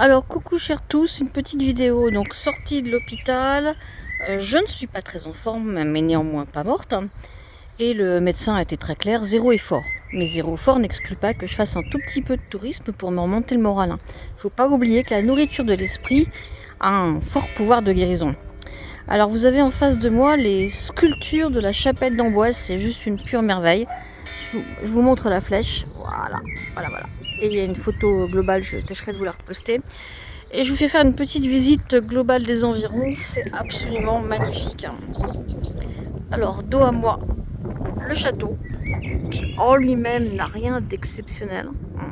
Alors coucou chers tous, une petite vidéo, donc sortie de l'hôpital, je ne suis pas très en forme mais néanmoins pas morte, hein. Et le médecin a été très clair, zéro effort. Mais zéro effort n'exclut pas que je fasse un tout petit peu de tourisme pour me remonter le moral, hein. Faut pas oublier que la nourriture de l'esprit a un fort pouvoir de guérison. Alors vous avez en face de moi les sculptures de la chapelle d'Amboise, c'est juste une pure merveille. Je vous montre la flèche, voilà. Et il y a une photo globale, je tâcherai de vous la reposter. Et je vous fais faire une petite visite globale des environs, c'est absolument magnifique. Alors, dos à moi, le château, qui en lui-même n'a rien d'exceptionnel.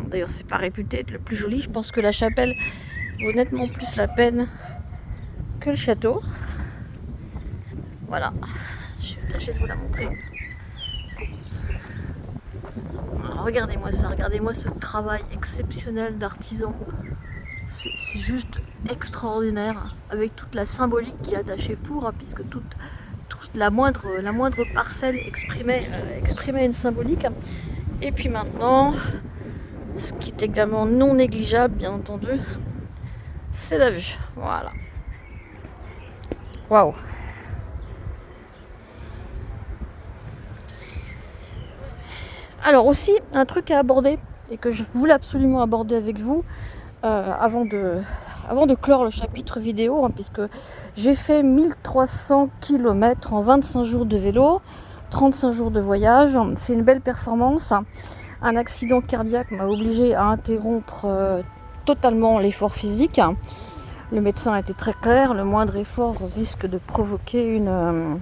D'ailleurs, c'est pas réputé être le plus joli. Je pense que la chapelle vaut nettement plus la peine que le château. Voilà, je vais tâcher de vous la montrer. Regardez-moi ça, regardez-moi ce travail exceptionnel d'artisan. C'est juste extraordinaire, avec toute la symbolique qui est attachée pour, hein, puisque toute la moindre parcelle exprimait une symbolique. Et puis maintenant, ce qui est également non négligeable, bien entendu, c'est la vue. Voilà. Waouh. Alors aussi, un truc à aborder, et que je voulais absolument aborder avec vous, avant de clore le chapitre vidéo, hein, puisque j'ai fait 1300 km en 25 jours de vélo, 35 jours de voyage. C'est une belle performance. Un accident cardiaque m'a obligé à interrompre totalement l'effort physique. Le médecin a été très clair, le moindre effort risque de provoquer un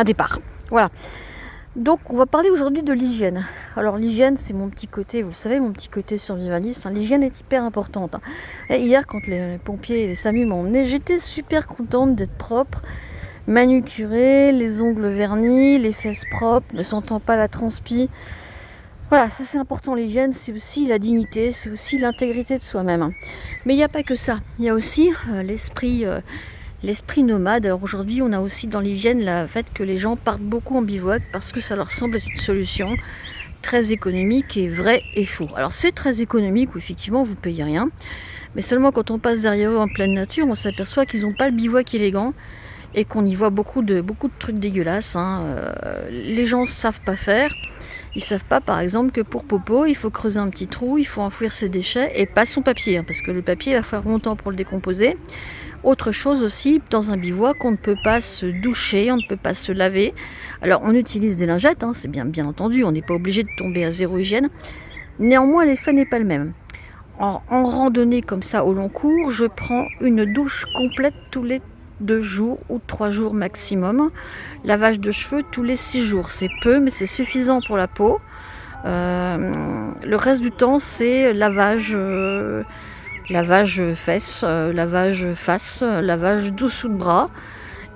départ. Voilà. Donc on va parler aujourd'hui de l'hygiène. Alors l'hygiène, c'est mon petit côté, vous le savez, mon petit côté survivaliste, hein. L'hygiène est hyper importante, hein. Et hier, quand les pompiers et les SAMU m'ont emmené, j'étais super contente d'être propre, manucurée, les ongles vernis, les fesses propres, ne sentant pas la transpi. Voilà, ça c'est important, l'hygiène, c'est aussi la dignité, c'est aussi l'intégrité de soi-même, hein. Mais il n'y a pas que ça, il y a aussi l'esprit nomade. Alors aujourd'hui, on a aussi dans l'hygiène le fait que les gens partent beaucoup en bivouac parce que ça leur semble être une solution très économique et vrai et faux. Alors c'est très économique où effectivement vous payez rien, mais seulement quand on passe derrière eux en pleine nature, on s'aperçoit qu'ils n'ont pas le bivouac élégant et qu'on y voit beaucoup de trucs dégueulasses, hein. Les gens ne savent pas faire. Ils savent pas, par exemple, que pour Popo, il faut creuser un petit trou, il faut enfouir ses déchets et pas son papier, hein, parce que le papier, il va falloir longtemps pour le décomposer. Autre chose aussi, dans un bivouac, on ne peut pas se doucher, on ne peut pas se laver. Alors, on utilise des lingettes, hein, c'est bien entendu, on n'est pas obligé de tomber à zéro hygiène. Néanmoins, l'effet n'est pas le même. En randonnée comme ça au long cours, je prends une douche complète tous les 2 jours ou 3 jours maximum. Lavage de cheveux tous les 6 jours. C'est peu, mais c'est suffisant pour la peau. Le reste du temps, c'est lavage fesses, lavage face, lavage dessous de bras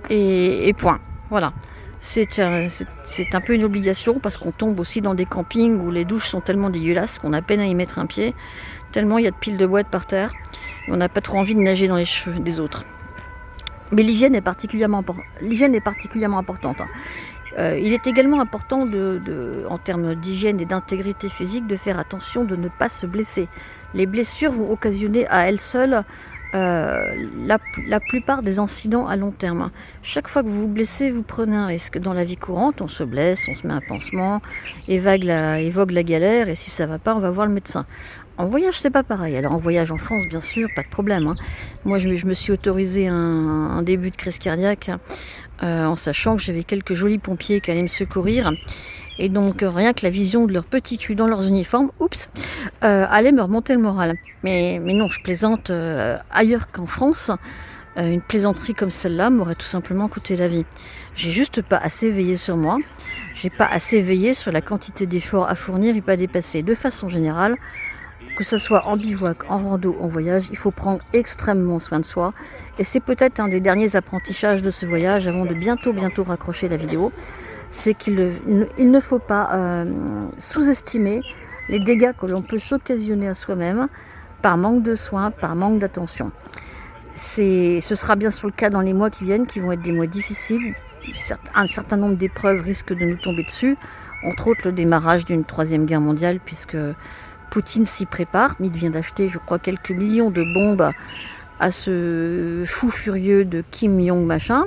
et point. Voilà. C'est un peu une obligation parce qu'on tombe aussi dans des campings où les douches sont tellement dégueulasses qu'on a peine à y mettre un pied, tellement il y a de piles de boîtes par terre et on n'a pas trop envie de nager dans les cheveux des autres. Mais l'hygiène est particulièrement importante, hein. Il est également important, en termes d'hygiène et d'intégrité physique, de faire attention de ne pas se blesser. Les blessures vont occasionner à elles seules la plupart des incidents à long terme. Chaque fois que vous vous blessez, vous prenez un risque. Dans la vie courante, on se blesse, on se met un pansement, évoque la galère, et si ça va pas, on va voir le médecin. En voyage, c'est pas pareil. Alors en voyage en France, bien sûr, pas de problème, hein. Moi, je me suis autorisé un début de crise cardiaque, en sachant que j'avais quelques jolis pompiers qui allaient me secourir. Et donc rien que la vision de leur petit cul dans leurs uniformes, allait me remonter le moral. Mais non, je plaisante, ailleurs qu'en France. Une plaisanterie comme celle-là m'aurait tout simplement coûté la vie. J'ai juste pas assez veillé sur moi. J'ai pas assez veillé sur la quantité d'efforts à fournir et pas dépasser. De façon générale, que ce soit en bivouac, en rando, en voyage, il faut prendre extrêmement soin de soi. Et c'est peut-être un des derniers apprentissages de ce voyage avant de bientôt raccrocher la vidéo. C'est qu'il ne faut pas sous-estimer les dégâts que l'on peut s'occasionner à soi-même par manque de soins, par manque d'attention. Ce sera bien sûr le cas dans les mois qui viennent, qui vont être des mois difficiles. Un certain nombre d'épreuves risquent de nous tomber dessus, entre autres le démarrage d'une 3e guerre mondiale, puisque Poutine s'y prépare. Il vient d'acheter, je crois, quelques millions de bombes à ce fou furieux de Kim Jong machin,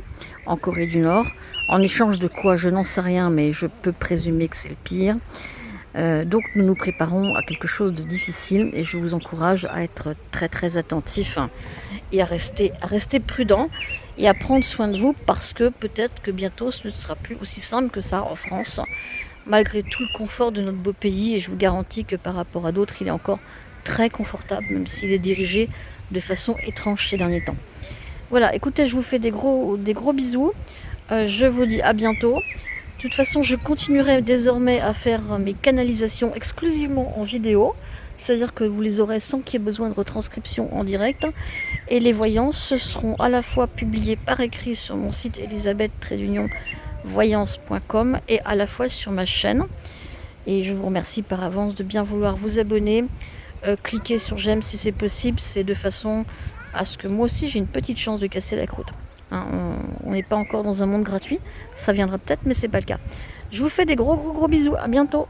en Corée du Nord. En échange de quoi, je n'en sais rien, mais je peux présumer que c'est le pire. Donc nous nous préparons à quelque chose de difficile et je vous encourage à être très très attentif et à rester prudent et à prendre soin de vous, parce que peut-être que bientôt ce ne sera plus aussi simple que ça en France, malgré tout le confort de notre beau pays, et je vous garantis que par rapport à d'autres, il est encore très confortable, même s'il est dirigé de façon étrange ces derniers temps. Voilà, écoutez, je vous fais des gros bisous. Je vous dis à bientôt. De toute façon, je continuerai désormais à faire mes canalisations exclusivement en vidéo. C'est-à-dire que vous les aurez sans qu'il y ait besoin de retranscription en direct. Et les voyances seront à la fois publiées par écrit sur mon site elisabeth-voyance.com et à la fois sur ma chaîne. Et je vous remercie par avance de bien vouloir vous abonner. Cliquez sur j'aime si c'est possible. C'est de façon à ce que moi aussi j'ai une petite chance de casser la croûte. Hein, on n'est pas encore dans un monde gratuit. Ça viendra peut-être, mais c'est pas le cas. Je vous fais des gros bisous. À bientôt.